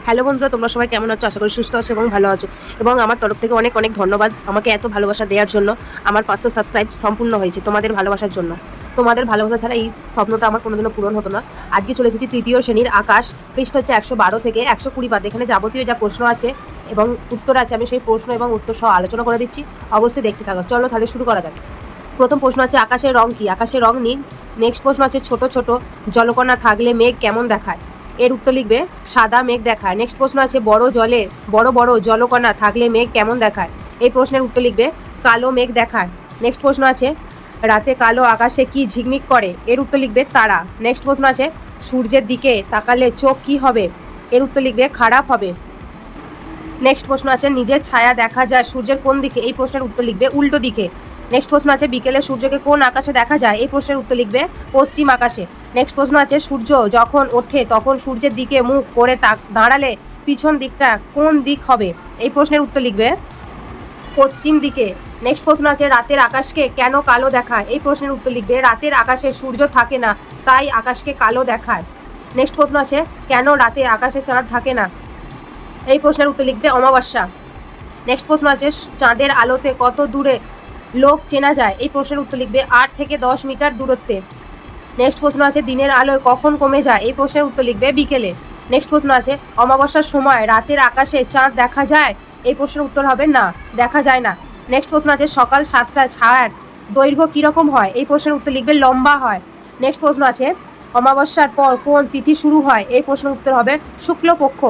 Hello বন্ধুরা, তোমরা সবাই কেমন আছো? আশা করি সুস্থ আছো এবং ভালো আছো। এবং আমার তরফ থেকে অনেক অনেক ধন্যবাদ আমাকে এত ভালোবাসা দেওয়ার জন্য। আমার 500 সাবস্ক্রাইব সম্পূর্ণ হয়েছে তোমাদের ভালোবাসার জন্য। তোমাদের ভালোবাসা ছাড়া এই স্বপ্নটা আমার কোনোদিনও পূরণ হতো না। আজকে চলে এসেছি তৃতীয় শ্রেণীর আকাশ, পৃষ্ঠ হচ্ছে 112 থেকে 120 পাদ। এখানে যাবতীয় যা প্রশ্ন আছে এবং উত্তর আছে, আমি সেই প্রশ্ন এবং উত্তর সহ আলোচনা করে দিচ্ছি। অবশ্যই দেখতে থাকো। চলো তাহলে শুরু করা যাক। প্রথম প্রশ্ন আছে আকাশের রং কি? আকাশের রং নীল। নেক্সট প্রশ্ন আছে ছোট ছোট জলকণা থাকলে মেঘ কেমন দেখায়? এর উত্তর লিখবে সাদা মেঘ দেখায়। নেক্সট প্রশ্ন আছে বড় বড় জলকণা থাকলে মেঘ কেমন দেখায়? এই প্রশ্নের উত্তর লিখবে কালো মেঘ দেখায়। নেক্সট প্রশ্ন আছে রাতে কালো আকাশে কি ঝিকমিক করে? এর উত্তর লিখবে তারা। নেক্সট প্রশ্ন আছে সূর্যের দিকে তাকালে চোখ কি হবে? এর উত্তর লিখবে খারাপ হবে। নেক্সট প্রশ্ন আছে নিজের ছায়া দেখা যায় সূর্যের কোন দিকে? এই প্রশ্নের উত্তর লিখবে উল্টো দিকে। নেক্সট প্রশ্ন আছে বিকেলে সূর্যকে কোন আকাশে দেখা যায়? এই প্রশ্নের উত্তর লিখবে পশ্চিম আকাশে। নেক্সট প্রশ্ন আছে সূর্য যখন ওঠে তখন সূর্যের দিকে মুখ করে দাঁড়ালে পিছন দিকটা কোন দিক হবে? এই প্রশ্নের উত্তর লিখবে পশ্চিম দিকে। নেক্সট প্রশ্ন আছে রাতের আকাশকে কেন কালো দেখায়? এই প্রশ্নের উত্তর লিখবে রাতের আকাশে সূর্য থাকে না, তাই আকাশকে কালো দেখায়। নেক্সট প্রশ্ন আছে কেন রাতে আকাশে চাঁদ থাকে না? এই প্রশ্নের উত্তর লিখবে অমাবস্যা। নেক্সট প্রশ্ন আছে চাঁদের আলোতে কত দূরে লোক চেনা যায়? এই প্রশ্নের উত্তর লিখবে 8 থেকে 10 মিটার দূরত্বে। নেক্সট প্রশ্ন আছে দিনের আলোয় কখন কমে যায়? এই প্রশ্নের উত্তর লিখবে বিকেলে। নেক্সট প্রশ্ন আছে অমাবস্যার সময় রাতের আকাশে চাঁদ দেখা যায়? এই প্রশ্নের উত্তর হবে না, দেখা যায় না। নেক্সট প্রশ্ন আছে সকাল 7টায় ছায়ার দৈর্ঘ্য কীরকম হয়? এই প্রশ্নের উত্তর লিখবে লম্বা হয়। নেক্সট প্রশ্ন আছে অমাবস্যার পর কোন তিথি শুরু হয়? এই প্রশ্নের উত্তর হবে শুক্লপক্ষ।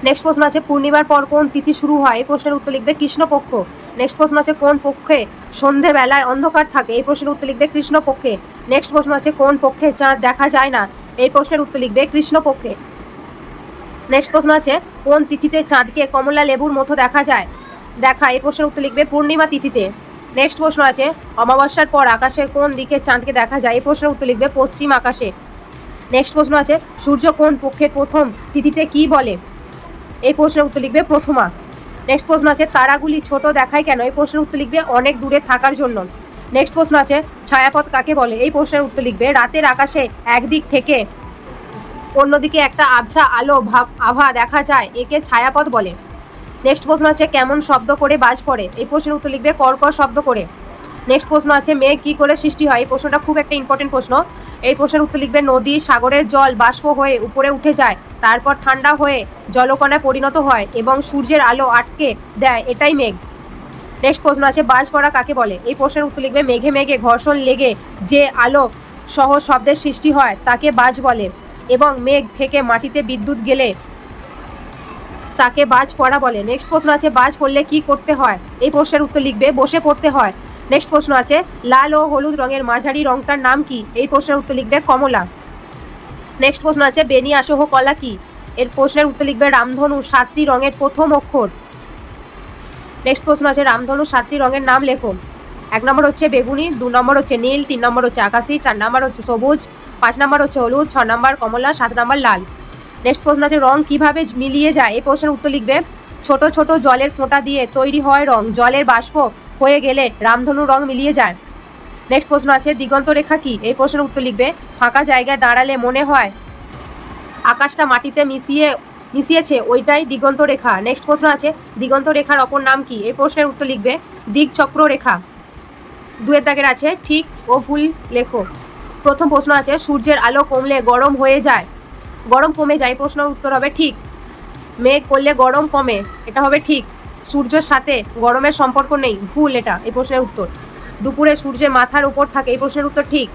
নেক্সট প্রশ্ন আছে পূর্ণিমার পর কোন তিথি শুরু হয়? এই প্রশ্নের উত্তর লিখবে কৃষ্ণপক্ষ। নেক্সট প্রশ্ন আছে কোন পক্ষে সন্ধেবেলায় অন্ধকার থাকে? এই প্রশ্নের উত্তর লিখবে কৃষ্ণপক্ষে। নেক্সট প্রশ্ন আছে কোন পক্ষে চাঁদ দেখা যায় না? এই প্রশ্নের উত্তর লিখবে কৃষ্ণপক্ষে। নেক্সট প্রশ্ন আছে কোন তিথিতে চাঁদকে কমলা লেবুর মতো দেখা যায়? এই প্রশ্নের উত্তর লিখবে পূর্ণিমা তিথিতে। নেক্সট প্রশ্ন আছে অমাবস্যার পর আকাশের কোন দিকে চাঁদকে দেখা যায়? এই প্রশ্নের উত্তর লিখবে পশ্চিম আকাশে। নেক্সট প্রশ্ন আছে সূর্য কোন পক্ষের প্রথম তিথিতে কি বলে? এই প্রশ্নের উত্তর লিখবে প্রথমা। নেক্সট প্রশ্ন আছে তারাগুলি ছোট দেখায় কেন? এই প্রশ্নের উত্তর লিখবে অনেক দূরে থাকার জন্য। নেক্সট প্রশ্ন আছে ছায়াপথ কাকে বলে? এই প্রশ্নের উত্তর লিখবে রাতের আকাশে একদিক থেকে অন্যদিকে একটা আবছা আলো আভা দেখা যায়, একে ছায়াপথ বলে। নেক্সট প্রশ্ন আছে কেমন শব্দ করে বাজ পড়ে? এই প্রশ্নের উত্তর লিখবে কর্কর শব্দ করে। নেক্সট প্রশ্ন আছে মেঘ কী করে সৃষ্টি হয়? এই প্রশ্নটা খুব একটা ইম্পর্টেন্ট প্রশ্ন। এই প্রশ্নের উত্তর লিখবে নদী সাগরের জল বাষ্প হয়ে উপরে উঠে যায়, তারপর ঠান্ডা হয়ে জলকণায় পরিণত হয় এবং সূর্যের আলো আটকে দেয়, এটাই মেঘ। নেক্সট প্রশ্ন আছে বাজ পড়া কাকে বলে? এই প্রশ্নের উত্তর লিখবে মেঘে মেঘে ঘর্ষণ লেগে যে আলো সহ শব্দের সৃষ্টি হয় তাকে বাজ বলে এবং মেঘ থেকে মাটিতে বিদ্যুৎ গেলে তাকে বাজ পড়া বলে। নেক্সট প্রশ্ন আছে বাজ পড়লে কি করতে হয়? এই প্রশ্নের উত্তর লিখবে বসে পড়তে হয়। নেক্সট প্রশ্ন আছে লাল ও হলুদ রঙের মাঝারি রংটার নাম কি? এই প্রশ্নের উত্তর লিখবে কমলা। নেক্সট প্রশ্ন আছে বেনি আসহ কলা কি? এর প্রশ্নের উত্তর লিখবে রামধনু 7টি রঙের প্রথম অক্ষর। নেক্সট প্রশ্ন আছে রামধনু 7টি রঙের নাম লেখো। 1 নম্বর হচ্ছে বেগুনি, 2 নম্বর হচ্ছে নীল, 3 নম্বর হচ্ছে আকাশি, 4 নম্বর হচ্ছে সবুজ, 5 নম্বর হচ্ছে হলুদ, 6 নম্বর কমলা, 7 নম্বর লাল। নেক্সট প্রশ্ন আছে রং কিভাবে মিলিয়ে যায়? এই প্রশ্নের উত্তর লিখবে ছোট ছোট জলের ফোঁটা দিয়ে তৈরি হয় রং, জলের বাষ্প হয়ে গেলে রামধনু রং মিলিয়ে যায়। নেক্সট প্রশ্ন আছে দিগন্ত রেখা কি? এই প্রশ্নের উত্তর লিখবে ফাঁকা জায়গায় দাঁড়ালে মনে হয় আকাশটা মাটিতে মিশিয়েছে, ওইটাই দিগন্ত রেখা। নেক্সট প্রশ্ন আছে দিগন্ত রেখার অপর নাম কি? এই প্রশ্নের উত্তর লিখবে দিকচক্র রেখা। 2 দাগের আছে ঠিক ও ভুল লেখো। প্রথম প্রশ্ন আছে সূর্যের আলো কমলে গরম কমে যায়, প্রশ্নের উত্তর হবে ঠিক। মেঘ করলে গরম কমে, এটা হবে ঠিক। সূর্যের সাথে গরমের সম্পর্ক নেই, ভুল এটা, এই প্রশ্নের উত্তর। দুপুরে সূর্যের মাথার উপর থাকে, এই প্রশ্নের উত্তর ঠিক।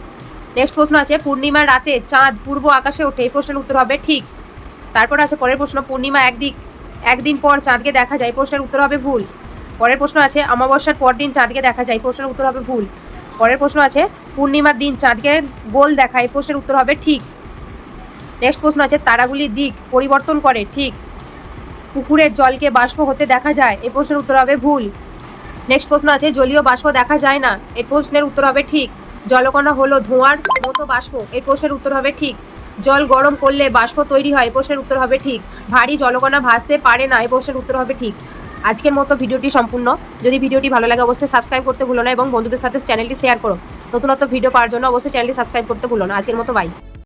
নেক্সট প্রশ্ন আছে পূর্ণিমার রাতে চাঁদ পূর্ব আকাশে ওঠে, এই প্রশ্নের উত্তর হবে ঠিক। তারপর আছে পরের প্রশ্ন পূর্ণিমা একদিন পর চাঁদকে দেখা যায়, এই প্রশ্নের উত্তর হবে ভুল। পরের প্রশ্ন আছে অমাবস্যার পর দিন চাঁদকে দেখা যায়, এই প্রশ্নের উত্তর হবে ভুল। পরের প্রশ্ন আছে পূর্ণিমার দিন চাঁদকে গোল দেখায়, এই প্রশ্নের উত্তর হবে ঠিক। নেক্সট প্রশ্ন আছে তারাগুলি দিক পরিবর্তন করে, ঠিক। পুকুরের জলকে বাষ্প হতে দেখা যায়, এই প্রশ্নের উত্তর হবে ভুল। নেক্সট প্রশ্ন আছে জলীয় বাষ্প দেখা যায় না, এই প্রশ্নের উত্তর হবে ঠিক। জলকণা হলো ধোঁয়ার মতো বাষ্প, এই প্রশ্নের উত্তর হবে ঠিক। জল গরম করলে বাষ্প তৈরি হয়, এই প্রশ্নের উত্তর হবে ঠিক। ভারী জলকণা ভাসতে পারে না, এই প্রশ্নের উত্তর হবে ঠিক। আজকের মতো ভিডিওটি সম্পূর্ণ। যদি ভিডিওটি ভালো লাগে অবশ্যই সাবস্ক্রাইব করতে ভুলো না এবং বন্ধুদের সাথে চ্যানেলটি শেয়ার করো। নতুনত্ব ভিডিও পাওয়ার জন্য অবশ্যই চ্যানেলটি সাবস্ক্রাইব করতে ভুলো না। আজকের মতো বাই।